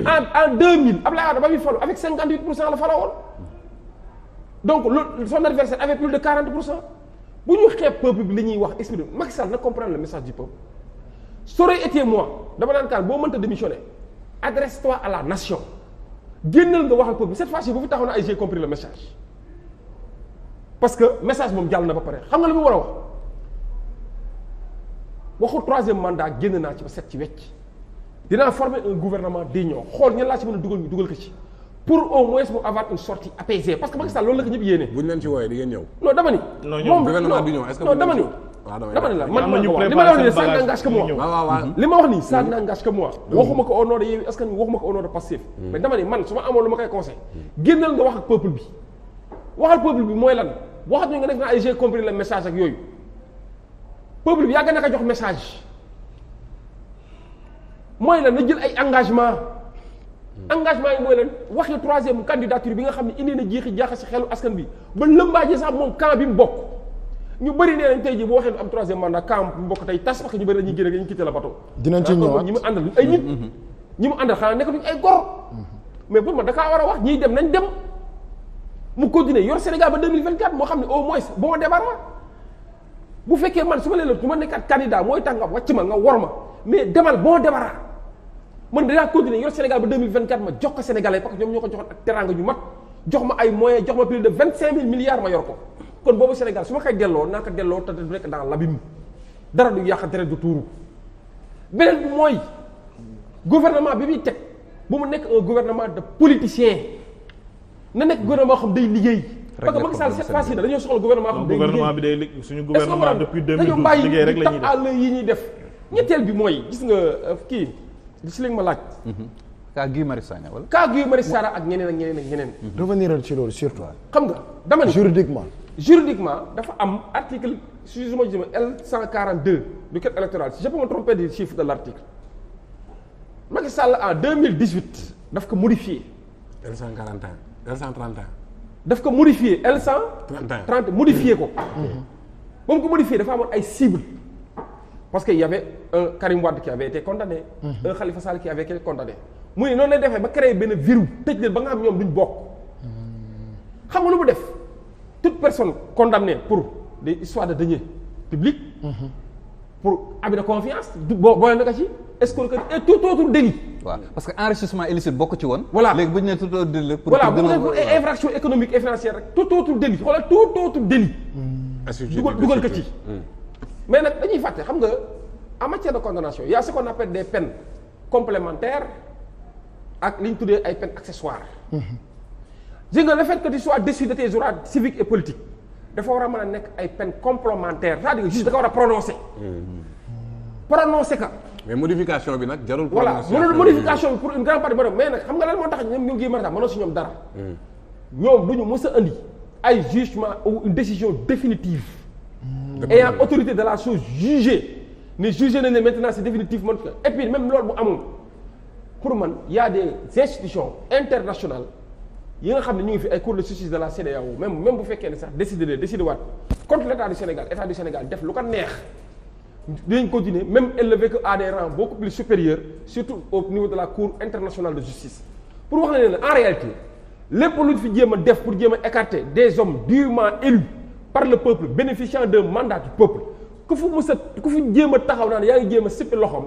en 2000 Abdoulaye Wade ba muy falu avec 58% la falawoon donc son adversaire avait plus de 40%. bu ñu xeeb peuple bi li ñuy wax expliqué Macky Sall na comprendre le message du peuple ça aurait été moi dama naan kaan boo mënta démissionner adresse-toi à la nation génnal nga waxal peuple cette fois-ci bu fi taxaw na ay j'ai compris le message parce que message moom jàll na ba pare xam nga li mu war a waxu troisième mandat génn naa ci ba set ci wecc dinaa former un gouvernement d'union xool ñan laa ci mën a dugal ñu dugal ko ci pour au moins mu avoir une sortie apaisée parce que Macky Sall loolu la ko ñëpp yéene. bu ñu leen ci wooyee di ngeen ñëw. non dama ni. moom gouvernement d'union est-ce que non dama ni. dama ni la man li ma wax nii ça n'engage que moi. li ma wax nii ça n'engage que moi. waxuma ko au nom de Yewwi Askan Wi waxuma ko au nom de Pastef. mais dama ni man su ma amoon lu ma koy conseil génnal nga wax ak peuple bi waxal peuple bi mooy lan waxat ñu nga def na ay j'ai compris le message ak yooyu peuple bi yàgg na ko jox message mooy lan na jël ay engagement yi mooy lan waxi troisième candidature bi nga xam ne indi na jeexi jaaxa si xelu askan bi ba lëmbaaji sax moom camp bi mu bokk ñu bëri nee nañ tey jii bu waxee am troisième mandat camp bi mu bokk tey tas parce que ñu bëri dañuy génne dañuy quitté la bateau. dinañ ci ñëwaat ñi mu àndal ay nit. ñi mu àndal xanaa nekkatuñ ay gor. mais pour ma dakaa war a wax ñiy dem nañ dem mu continuer yor Sénégal ba 2024 moo xam ne au moins boo ma débarras bu fekkee man su ma leen la su ma nekkaat candidat mooy tax nga wàcc ma nga wor ma mais demal boo débarras man dinaa continuer yor Sénégal ba 2024 ma jox ko Sénégalais parce que ñoom ñoo ko joxoon ak teraanga ñu mat jox ma ay moyens jox ma plus de 25 000 milliards ma yor ko kon boobu Sénégal su ma koy delloo naa ko delloo te du nekk dans l'abîme dara du yàq dara du tuuru beneen bi mooy gouvernement bi muy teg bu mu nekk un gouvernement de politiciens na nekk gouvernement xam day liggéey. parce que Macky Sall cette fois-ci dañoo soxla gouvernement xam day liggéey gouvernement bi day liggéey suñu gouvernement depuis 2012 liggéey rek la ñuy def dañoo bàyyi yi ñuy def ñetteel bi mooy gis nga kii si li nga ma laaj. cas Guy Marius Sagna wala. cas Guy Marius Sagna ak ñeneen ak ñeneen ak ñeneen. revenir ci loolu surtout. xam nga dama ni juridiquement dafa am article si ma jëm L142 du code électoral si je peux me tromper du chiffre de l'article Macky Sall en 2018 daf ko modifié. L141 L131. daf ko modifié L130 modifié ko. ba mu ko modifié dafa amoon ay cibles parce que y avait un Karim Wade qui avait été condamné. un Khalifa Sall qui avait été condamné. muy noonu lay defee ba créer benn verrou tëj leen ba nga xam ñoom duñ bokk. xam nga lu mu def toute personne condamnée pour des histoires de deniers publics. pour abus de confiance du boo na ko ci escroquerie et tout autre délit. waaw parce que enrichissement illicite bokk ci woon. voilà léegi bu ñu nee tout autre délit. pour infraction économique et financière rek tout autre délit xoolal tout autre délit. dugal ko ci. mais nag dañuy fàtte xam nga en matière de condamnation il y a ce qu'on appelle des peines complémentaires ak li ñu tuddee ay peines accessoires. gis nga le fait que tu sois déçu de tes droits civiques et politiques dafa war a mën a nekk ay peines complémentaires c'est-à-dire que juge da ko war a prononcer. prononcer ka. mais modification bi nag jarul. voilà modification bi pour une grande partie mais nag xam nga lan moo tax ñoom ñu ngi mën a mënoo si ñoom dara. ñoom du ñu mës a indi ay jugement ou une décision définitive. ayant autorité de la chose jugée ne jugé na ne maintenant c'est définitif man et puis même loolu bu amul pour man y a des institutions internationales yi nga xam ne ñu ngi fi ay cours de justice de la CEDEAO même bu fekkee ne sax décidé waat contre l'état du Sénégal def lu ko neex dinañ continuer même élevé que à des rangs beaucoup plus supérieurs surtout au niveau de la cour internationale de justice pour wax na ne en réalité lépp lu fi jéem a def pour jéem a écarter des hommes dûment élus par le peuple bénéficiant d'un mandat du peuple ku fi jéem a taxaw naan yaa ngi jéem a sippi loxoom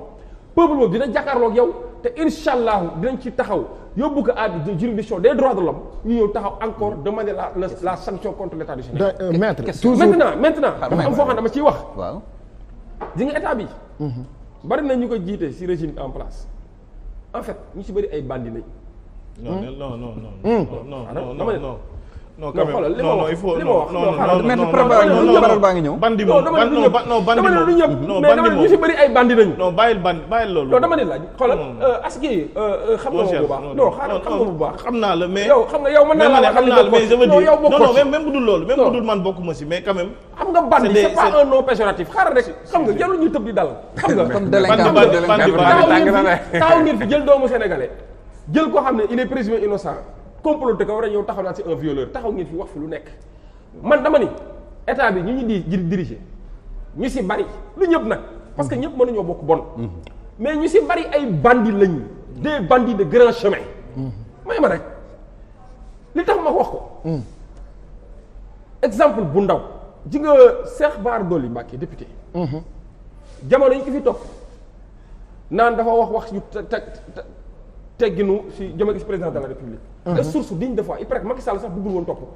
peuple boobu dina jàkkaarloog yow te incha allah dinañ ci taxaw yóbbu ko à juridiction des droits de l'homme ñu ñëw taxaw encore demander la sanction contre l'état du Sénégal. maître maintenant dafa am foo xam dama ciy wax. waaw. di nga état bi. bari na ñu ko jiite ci régime en place en fait ñu ci bëri ay bandits lañ. non quand même xoolal li ma wax il faut li ma wax baa ngi ñëw. bandi moom dama ne du ñëpp mais dama ne ñu ci bëri ay bandi nañu. non bàyyil loolu. non dama ne la xoolal aski xam nga bu baax non xaaral xam nga bu baax. xam naa la mais yow xam nga yow mën naa la xam naa la mais je veux dire yow bokkoo non même bu dul loolu même bu dul man bokkuma si mais quand même. xam nga bandi c'est pas un nom péjoratif xaaral rek xam nga jarul ñu tëb di dal. xam nga comme délinquant taxaw ngeen fi jël doomu sénégalais jël koo xam ne il est présumé innocent comploté ko war a ñëw taxaw naa c'est un violeur taxaw ngeen fi wax fi lu nekk man dama ni état bi ñu di diriger ñu si bari lu ñëpp nag parce que ñëpp mënuñoo bokk bon mais ñu si bari ay bandi lañu des bandits de grand chemin. may ma rek li tax ma wax ko. exemple bu ndaw ji nga Cheikh Bara Dolly Mbacké député. jamono yi ko fi topp naan dafa wax yu tegginu si jëmale si président de la république. de source digne de foi il paraît que Macky Sall sax bëggul woon topp ko.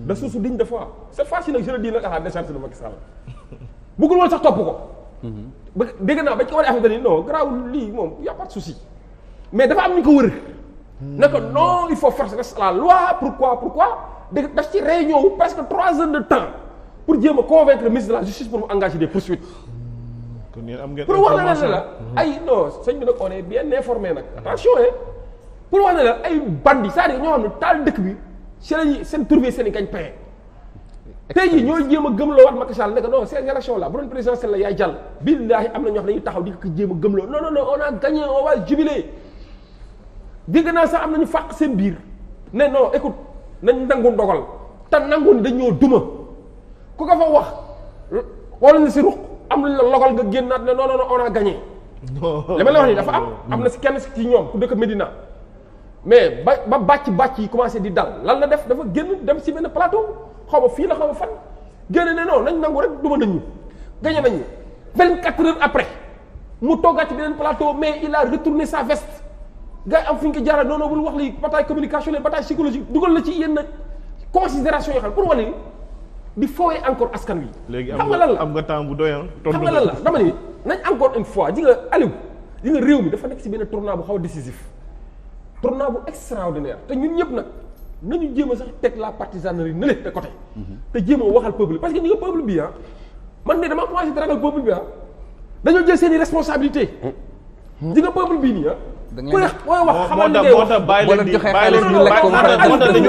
de source digne de foi cette fois-ci nag je le dis nag à la décharge de Macky Sall bëggul woon sax topp ko. ba dégg naa bañ ko war a affaire dañuy non garaawul lii moom y a pas de souci mais dafa am ñu ko wër. ne ko non il faut forcer la loi pourquoi dégg daf ci réunion wu presque 3 heures de temps pour jéem a convaincre le ministre de la justice pour mu engager des poursuites. kon yéen am ngeen pour wax la ne la ay non sëñ bi nag on est bien informé nag attention pour wax ne la ay bandits c'est-à-dire ñoo xam ne taal dëkk bi si lañuy seen trouver seen i gagne-pain tey jii ñooy jéem a gëmloo waat Macky Sall ne que non ces élections là bu doon présidentielle la yaay jàll billaahi am na ñoo xam ne dañuy taxaw di ko jéem a gëmloo non on a gagné on va jubiler dégg naa sax am nañu fàq seen biir ne non écoute nañ nangu ndogal te nangu ni dañoo duma ku ko fa wax wala na si ruq am luñ la logal nga génnaat ne non on a gagné li ma la wax nii dafa am na si kenn ci ñoom ku dëkk Médina mais ba bàcc yi commencé di dal lan la def dafa génn dem si benn plateau xaw ma fii la xaw ma fan génne ne non nañ nangu rek duma nañ ñu gagné nañ ñu 24 heures après mu toogaat ci beneen plateau mais il a retourné sa veste gars yi am fi ñu ko jaarale noonu bul wax li bataille communication bataille psychologique dugal na ci yenn considération yoo xam pour wane ni di fooyee encore askan wi. léegi xam nga lan la am nga temps bu doyoon. xam nga lan la dama ni nañ encore une fois ji nga Aliou ji nga réew mi dafa nekk si benn tournant bu xaw a décisif tournant bu extraordinaire te ñun ñëpp nag nañu jéem a sax teg la partisanerie ne de côté. te jéem a waxal peuple parce que ñi nga peuple bi man de dama commencé di ragal peuple bi dañoo jël seen i responsabilité ji nga peuple bii nii da ku ne wax xamal li ngay moo tax bàyyi leen di bàyyi leen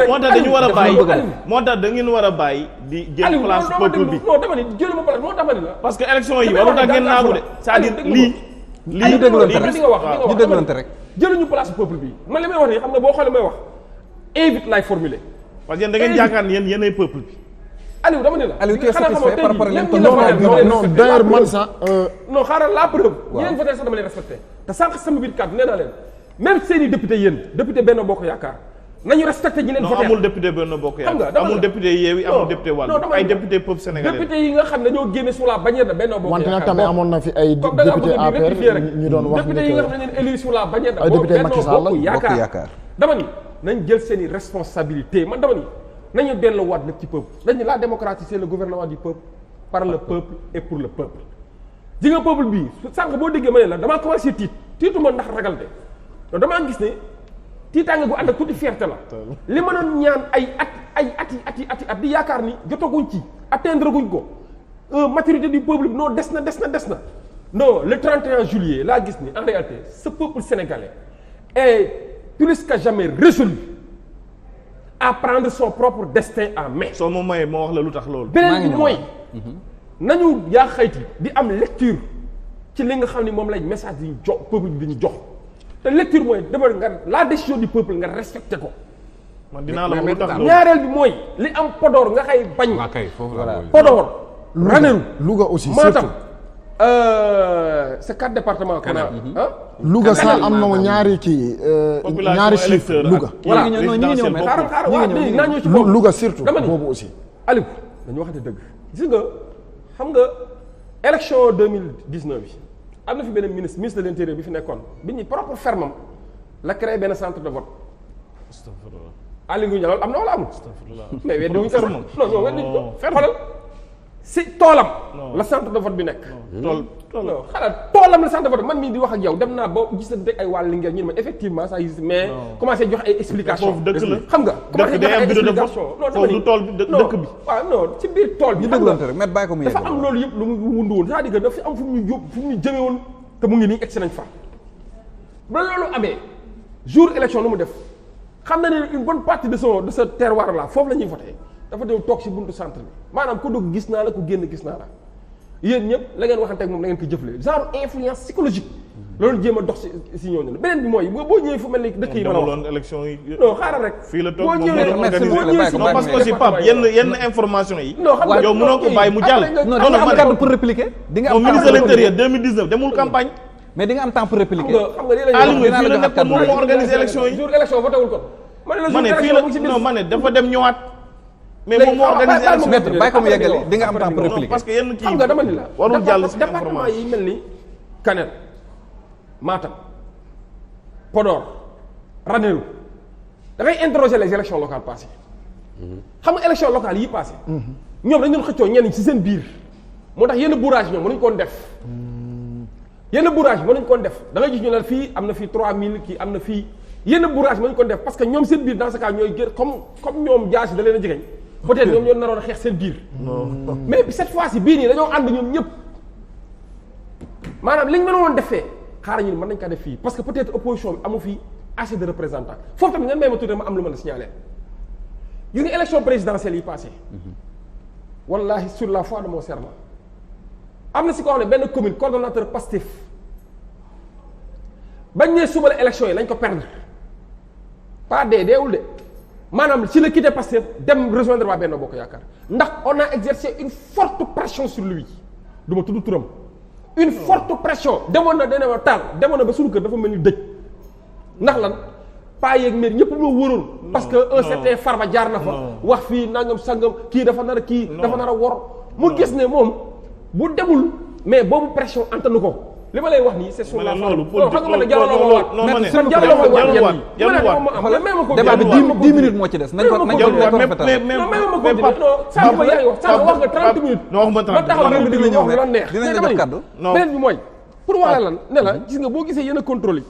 moo tax dañu war a bàyyi moo tax da ngeen war a bàyyi di jël place peuple bi non dama ni jëluma place moo tax ma ni la parce que élection yi waru tax ngeen naagu de c'est-à-dire lii ñu déglante rek li nga wax ñu déglante rek jëluñu place peuple bi man li may wax nii xam nga boo xoolee may wax invite lay formuler parce que yéen da ngeen yaakaar ni yéen ay peuple bi Aliou dama ne la Aliou tu es satisfait par rapport ak non d'ailleurs man sax non xaaral la preuve ñi leen voté sax dama leen respecté te sànq sama biir kàddu nee naa leen même seen i député yéen député Benno Bokk Yaakaar nañu respecté ñi leen voté amul député Benno Bokk Yaakaar amul député Yewwi amul député Wallu ay député peuple sénégalais député yi nga xam ne ñoo génne sous la bannière de Benno Bokk wante Yaakaar nag tamit amoon na fi ay député APR ñu doon wax député yi nga xam ne leen élu sous la bannière de ay député Benno Macky Sall Bokk Bokk Yaakaar Yaakaar dama ni nañ jël seen i responsabilité man dama ni nañu delluwaat nag ci peuple dañu la démocratie c'est le gouvernement du peuple par le peuple et pour le peuple ji nga peuple bii sànq boo déggee ma ne la damaa commencé tiituma ndax ragal de donc damaa gis ne tiitaange gu ànd ak tuuti fierté la li ma doon ñaan ay at di yaakaar ni jotaguñ ci atteindre guñ ko maturité du peuple bi non des na non le 31 juillet laa gis ni en réalité ce peuple sénégalais est plus que jamais résolu à prendre son propre destin en main. soo ma mayee moo wax la lu tax loolu. beneen bi mooy nañu yaa xayti di am lecture ci li nga xam ni moom lañ message yi ñu jox peuple bi ñu jox te lecture mooy demal nga la décision du peuple nga respecté ko. man dinaa la wax lu tax loolu ñaareel bi mooy li am Podor nga xay bañ. waa kay foofu la Podor. Ranérou Louga aussi Matam c'est 4 départements qu'on a Louga sax am na ñaari kii ñaari chiffre Louga. voilà ñi ngi ñëw mais xaaral waaw léegi naa ñëw ci boobu Louga surtout dama ni boobu aussi. Aliou dañu waxante dëgg gis nga xam nga élection 2019 bi am na fi benn ministre de l'intérieur bi fi nekkoon bi ñu propre fermam la créé benn centre de vote Aliou Ngouille loolu am na wala amul mais weddi wuñu ko non non weddi wuñu ko xoolal si toolam la centre de vote bi nekk non xanaa toolam la centre de vote man mii di wax ak yow dem naa ba gisante ay wàll Linguère ñu ne ma effectivement ça existe mais commencé jox ay explication foofu dëkk la xam nga commencé jox ay explication foofu du tool bi dëkk bi waaw non ci biir tool bi ñu déglante rek met bàyyi ko mu dafa am loolu yëpp lu mu wundu woon c'est-à-dire que dafa am fu mu ñu yóbbu fu mu ñu jëme woon te mu ngi nii egsi nañ fa ba loolu amee jour élection lu mu def xam na ne une bonne partie de ce terroir là foofu la ñuy voté dafa dew toog si buntu centre bi maanaam ku dugg gis naa la ku génn gis naa la yéen ñëpp la ngeen waxante ak moom la ngeen ko jëflee genre influence psychologique loolu jéem a dox si ñooñu beneen bi mooy boo ñëwee fu mel ni dëkk yi mën a wax élection yi non xaaral rek fii la toog boo ñëwee non parce que aussi Pape yenn information yi non xam nga yow mënoo ko bàyyi mu jàll non dafa am cadre pour répliquer di nga am ministre de l'intérieur 2019 demul campagne mais di nga am temps pour répliquer. xam nga lii la Aly ñuy Ngouille fii la nekkoon moom moo organisé élection yi. jour élection voté wul ko. ma ne fii la non ma ne dafa dem ñëwaat. mais moom moo organisé élection. maître bàyyi ko mu yeggali di nga am temps pour répliquer. parce que yenn kii xam nga dama ni la warul jàll si département yi mel ni Kanel Matam Podor Ranérou da ngay interroger les élections locales passées xam nga élection locale yi passé ñoom dañu doon xëccoo ñenn ci seen biir moo tax yenn bourrage ñoom mënuñ koon def yenn bourrage mënuñ koon def da ngay gis ñu ne fii am na fii 3000 kii am na fii yenn bourrage mënuñ koon def parce que ñoom seen biir dans ce cas ñooy gër comme ñoom jaasi da leen a jegeñ peut-être ñoom ñoo naroon a xeex seen biir mais cette fois-ci bii nii dañoo ànd ñoom ñëpp maanaam li ñu mënoon defee xaaral ñu mën nañ ko def fii parce que peut-être opposition bi amu fii assez de représentants foofu tamit ngeen may ma tuuti ma am lu mën a signaler gis nga élection présidentielle yi passé wallahi sur la foi de mon serment am na si ko xam ne benn commune coordonnateur Pastef bañ nee suba la élection yi lañ ko perdre pas deewul de maanaam si la quitté Pastef dem rejoindre waa Benno Bokk Yaakaar ndax on a exercé une forte pression sur lui du ma tudd turam une forte pression demoon na dana taal demoon na ba suñu kër dafa mel ni dëj ndax lan paa yeeg maire ñëpp ma wóoroon parce que un certain Farba jaar na fa wax fii nangam sangam kii dafa nar a kii dafa nar a wor mu gis ne moom bu demul mais boobu pression antanu ko li ma lay wax nii c'est sur la loolu xam nga man jarul débat bi 10 minutes moo ci des nañ ko rafetal wax nga 30 minutes ma taxaw nga dina ñëw wax la neex dinañ la jox kaddu beneen bi mooy pour wax lan ne la gis nga boo gisee yenn contrôle yi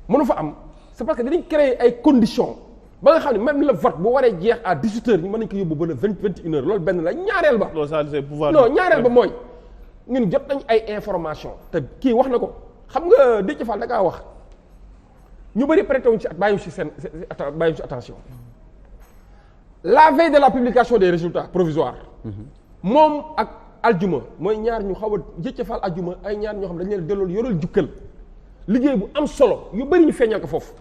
mënu fa am c'est parce que dinañ créer ay conditions ba nga xam ne même le vote bu waree jeex à 18h ñu mën nañ ko yóbbu ba le 21h loolu benn la ñaareel ba non ñaareel ba mooy ñun jot nañ ay information te kii wax na ko xam nga Déthié Fall da kaa wax ñu bëri prêté wuñ ci bàyyiwuñ ci attention la veille de la publication des résultats provisoires moom ak aljuma mooy ñaar ñu xaw a Déthié Fall aljuma ay ñaar ñoo xam dañ leen dellool yoral jukkal liggéey bu am solo yu bëri ñu feeñal ko foofu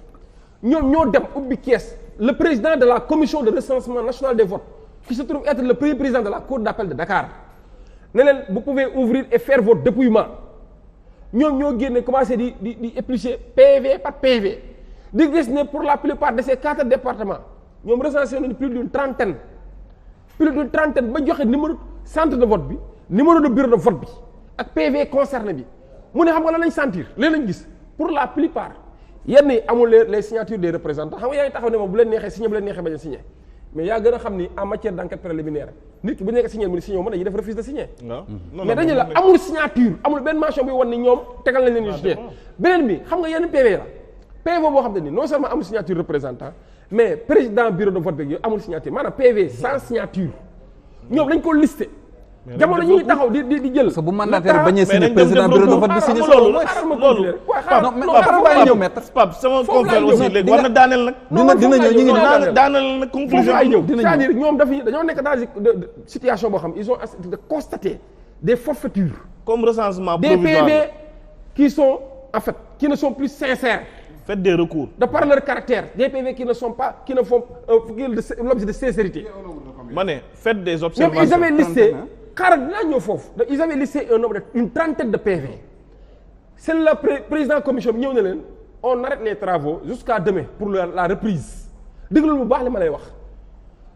ñoom ñoo dem ubbi kees le président de la commission de recensement national des votes qui se trouve être le premier président de la cour d'appel de Dakar ne leen vous pouvez ouvrir et faire votre dépouillement ñoom ñoo génne commencé di éplucher PV par PV di gis ne pour la plupart de ces 4 départements ñoom recensé nañu plus d'une trentaine ba joxe numéro centre de vote bi numéro de bureau de vote bi ak PV concerné bi mu ne xam nga lan lañ sentir leen lañ gis pour la plupart yenn yi amul les signatures des représentants xam nga yaa ngi taxaw ne moom bu leen neexee signé bu leen neexee bañ a signé mais yaa gën a xam ni en matière d'enquête préliminaire nit ki bu nekk signé mu ni signé mën dañuy def refus de signer mais dañu la amul signature amul benn mention bi wan ni ñoom tegal nañ leen ñu signé beneen bi xam nga yenn PV la PV boo xam te ni non seulement amul signature représentant mais président bureau de vote beeg yooyu amul signature maanaam PV sans signature ñoom dañ ko listé jamono ñu ngi taxaw di jël parce que bu mandataire bañee signé président bureau de vote bi signé loolu ñëw Pape sama confrère aussi léegi war na daaneel nag dina ñëw ñu ngi daaneel nag conclusion ay ñëw c'est-à-dire ñoom dañoo nekk dans situation boo xam ils ont de constater des forfaitures comme recensement des provisoire PV qui sont en fait qui ne sont plus sincères faites des recours de par leur caractère des PV qui ne font l'objet de sincérité ma ne faites des observations ils avaient listé xaaral dinaa ñëw foofu ils avaient listé un nombre une trentaine de PV c'est le président commission bi ñëw na leen on arrête les travaux jusqu'à demain pour la reprise déglu bu baax li ma lay wax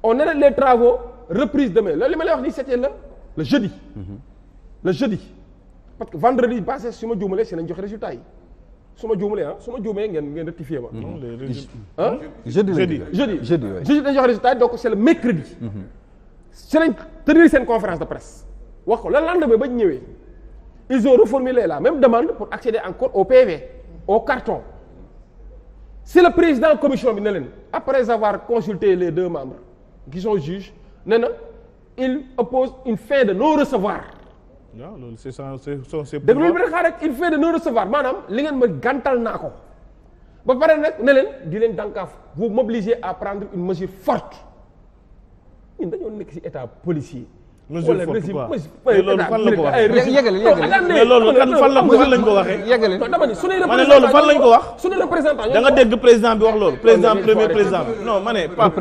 on arrête les travaux reprise demain loolu li ma lay wax nii c'était le jeudi le jeudi parce que vendredi passé su ma juumalee si nañ joxe résultat yi su ma juumalee su ma juumee ngeen rectifier ma jeudi dañ joxe résultat yi donc c'est le mercredi si lañ tenir seen conférence de presse wax ko le lendemain ba ñu ñëwee ils ont reformulé la même demande pour accéder encore au PV au carton c'est le président commission bi ne leen après avoir consulté les 2 membres qui sont juges ne na il oppose une fin de non recevoir waaw loolu c'est ça c'est dégg loolu bi rek xaar rek une fin de non recevoir maanaam li ngeen ma gàntal naa ko ba pare nag ne leen di leen dànkaaf vous mobilisez à prendre une mesure forte ñun dañoo nekk ci état policier. mesure forte quoi loolu fan la ko waxee. yeggali mais loolu fan lañ ko waxee. yeggali dama ni suñuy ma ne loolu fan lañ ko wax. suñu représentant da nga dégg président bi wax loolu. président premier président bi non ma ne. Pape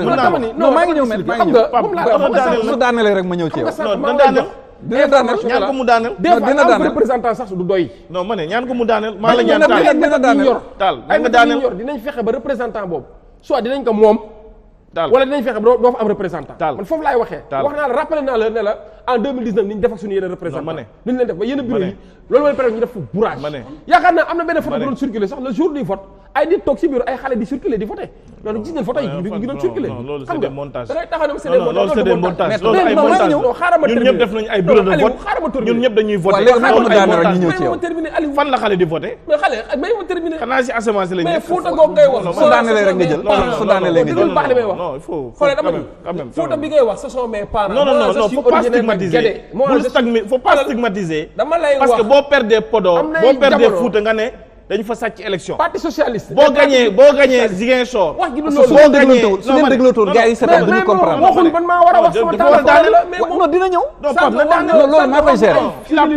non maa ngi ñëw met maa ngi ñëw. Pape su daanelee rek ma ñëw ci yow. non daaneel dina daaneel ñaan ko mu daaneel. des fois dina am daaneel. représentant sax du doy. non ma ne ñaan ko mu daaneel. maa la ñaan dina taal dina daaneel. taal ay nga méthodes daaneel. yu yor dinañ fexe ba représentant boobu soit dinañ ko moom. taal wala dinañ fexe ba doo fa am représentant. taal man foofu laay waxee. taal wax naa la rappelé naa la ne la en 2019 ni ñu def ak suñu yeneen représentant. ma ne ni ñu leen def ba yenn bureau ma ne yi loolu mooy période ñu def fa bourrage. ma ne yaakaar naa am na benn photo ma ne bu doon circuler sax le jour du vote ay nit toog si bureau ay xale di circuler di voter loolu gis ngeen photo yi ngi doon circuler. non loolu xam c'est des nga montages. da ngay taxaw ne c'est non non loolu c'est des montages loolu ay montages non xaaral ma ñun terminer ñëpp def nañu ay bureau de vote xaaral ma terminer ñun ñëpp dañuy voter. waaw léegi loolu mu ay daaneel rek ñu montages. ñëw ci yow. ma terminer Aliou fan la xale di voter. mais xale may ma terminer xanaa si asamaan si lañ mais nekk. Fouta googu ngay wax su daanelee rek nga jël su daanelee nga jël. baax li may wax non il faut xoolee dama quand même Fouta bi ngay wax ce sont mes parents. non non Moi, je non suis faut pas originaire de stigmatiser Guédé. Moi, bul je suis- faut pas stigmatiser dama lay parce wax que boo perdee Podor am na boo ay perdee jamono. Fouta nga ne dañu fa sàcc élection parti socialiste. boo gañee Ziguinchor wax gi du su loolu. leen déglootawul su leen déglootawul gars yi seetaan duñu comprendre. waxul man maa war a wax sama dafa war a daane la mais non dina ñëw. non Pape na daane non loolu maa koy gérer.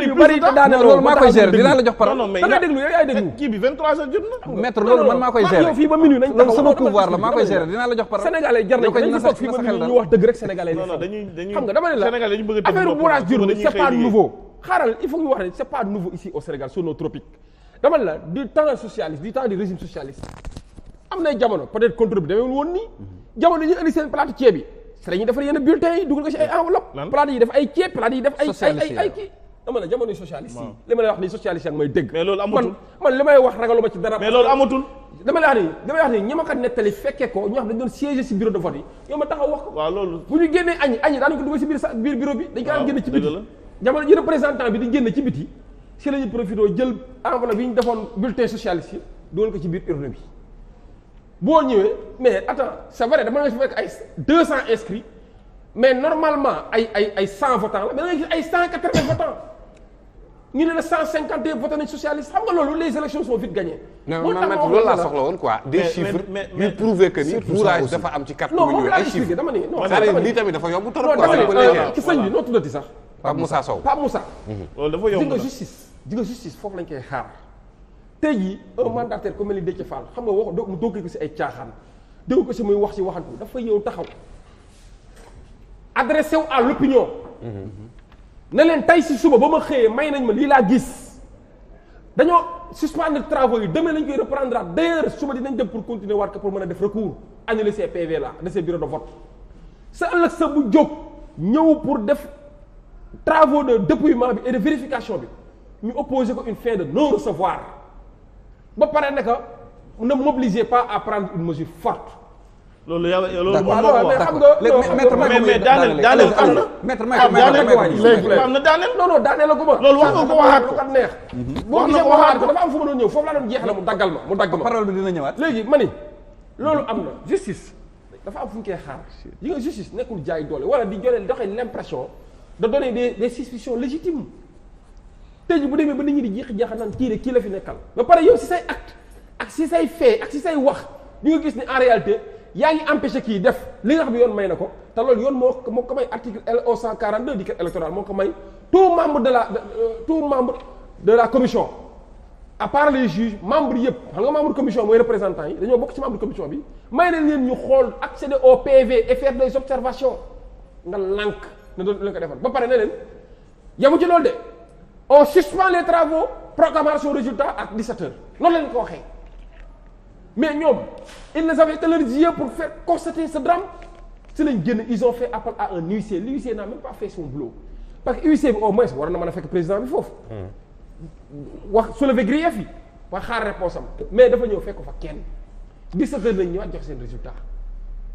yu bari te daane loolu maa koy gérer dinaa la jox parole. non mais da ngay déglu yow yaay déglu. kii bi 23h jot na maître loolu man maa koy gérer. yow fii ba minuit nañ loolu sama taxaw. pouvoir la maa koy gérer dinaa la jox parole. Sénégalais jar nañ yow ko kañ dañ na ko sa toog fii ba na sa xel minuit dal. ñu wax dëgg rek sénégalais non non yi dañuy xam nga dama ne la Sénégal dañu bëgg a tëb affaire bopp bourrage suba d'urne dañuy c'est xëy pas liggéey. nouveau xaaral il faut que ñu wax ne c'est pas nouveau ici au Sénégal sur nos tropiques dama ne la du temps socialiste du temps du régime socialiste am nay jamono peut-être contrôle bi demeewul woon nii jamono yi ñu indi seen plate ceeb yi c'est dañuy defar yenn bulletins yi dugal ko ci ay enveloppe Lan? plate yi def ay ceeb plate yi def ay Socialiste ay kii dama ne jamono socialiste yi li ma lay wax nii socialiste yaa ngi may dégg Mais loolu amatul. man li may wax ragaluma ci dara mais loolu amatul dama lay wax nii ñi ma ko nettali fekkee ko ñoo xam dañ doon siéger ci bureau de vote yi yow ma taxaw wax ko waaw loolu bu ñu génnee añi daan ko dugal ci biir bureau bi dañ ko daan génne ci biti dëgg la. jamono ji représentant bi di génn ci biti si la ñu profité jël enveloppe yi ñu defoon bulletin socialiste yi dugal ko ci biir urne bi boo ñëwee mais attends c'est vrai dama nga fi fekk ay 200 inscrits mais normalement ay 100 votants la mais da ngay gis ay 180 votants ñu ne la 151 voté nañ socialiste xam nga loolu les élections sont vite gagnées. non moo man tax man ma wax loolu la laa soxla woon quoi. des chiffres yuy prouver que ni surtout ça bourrage aussi. dafa am ci carte non bu moom ñuul laa ay expliqué chiffres. dama ni non c'est-à-dire dama ni lii tamit dafa yomb trop non quoi. dama dañ ko ni léegi ci sëñ bi noo tuddati sax Pape Moussa Sow. Pape Moussa. loolu dafa di yomb nga na justice foofu lañ koy xaar tey jii un mandataire comme ni Déthié Fall xam nga wax mu dogg ko si ay caaxaan dégg ko si muy wax si waxantu dafa ñëw taxaw adressé wu à l'opinion ne leen tey si suba ba ma xëyee may nañ ma lii laa gis dañoo suspendre travaux yi demain lañ koy reprendre d'ailleurs suba dinañ dem pour continuer waat ko pour mën a def recours annuler ces PV là de ces bureaux de vote sa ëllëg sa bu jóg ñëw pour def travaux de dépouillement bi et de vérification bi ñu opposé ko une fin de non recevoir ba pare ne que ne mobilisez pas à prendre une mesure forte. loolu yàlla loolu moom waaw moo ko mais wax xam nga maître mais daaneel am na maître léegi am na daaneel non daaneel la ko ma. loolu wax nga ko waxaat ko. kat neex. boo gisee waxaat ko dafa am fu ma doon ñëw foofu laa doon jeexal mu daggal ma mu dagg ma. parole bi dina ñëwaat. léegi ma ni loolu am na justice dafa am fu ñu koy xaar yi nga justice nekkul jaay doole wala di joxe doxee l'impression de donner des suspicions légitimes tey jii bu demee ba nit ñi di jeex jaaxal naan kii de kii la fi nekkal ba pare yow si say acte ak si say fait ak si say wax di nga gis ni en réalité yaa ngi empêché kii def li nga xam ne yoon may na ko te loolu yoon moo ko may article L 142 du code électoral moo ko may tout membre de la commission à part les juges membres yëpp xam nga membre commission mooy représentant yi dañoo bokk ci membre commission bi may na leen ñu xool accéder au PV et faire des observations nga lànk ne doon leen ko defal ba pare ne leen yamu ci loolu de on suspend les travaux proclamation résultat à 17h noonu la leen ko waxee mais ñoom ils les avaient que leurs yeux pour faire constater ce drame si lañ génn ils ont fait appel à un huissier l'huissier n'a même pas fait son boulot parce que huissier bi au moins war na mën a fekk président bi foofu wax soulever grief yi wax xaar réponse am mais dafa ñëw fekk ko fa kenn 17h lañ ñëwaat jox seen résultat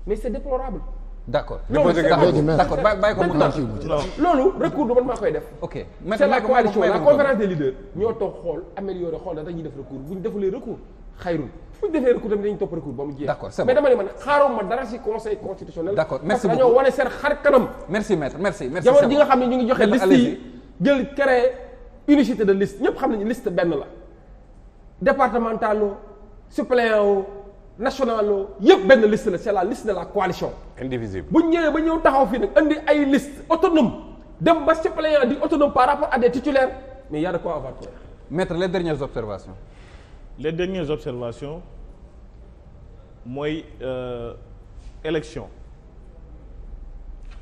mais c'est déplorable. d'accord d'accord bàyyi ko mu tànn. loolu recours du man maa koy def. ok c'est la coalition la conférence des leaders ñoo toog xool améliorer xool dañuy def recours bu ñu defulee recours xayrul bu ñu defee recours tamit dañuy topp recours ba mu jeex. d'accord c'est bon mais dama ne man xaaroon ma dara ci conseil constitutionnel. d'accord merci parce que beaucoup dañoo wane seen xar kanam. merci maître merci jamono ji nga xam ne ñu ngi joxe liste yi jël créer unicité de liste ñëpp xam nañu liste benn la départemental suppléant national yëpp benn liste la c'est la liste de la coalition. indivisible. bu ñëwee ba ñëw taxaw fii nag indi ay liste autonome dem ba suppléant di autonome par rapport à des titulaires mais y a de quoi avoir peur. maître les dernières observations. les dernières observations mooy élection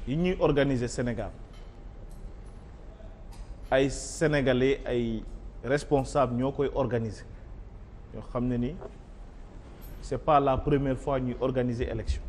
yi ñuy organiser Sénégal ay sénégalais ay responsables ñoo koy organiser yoo xam ne ni c'est pas la première fois ñuy organiser élection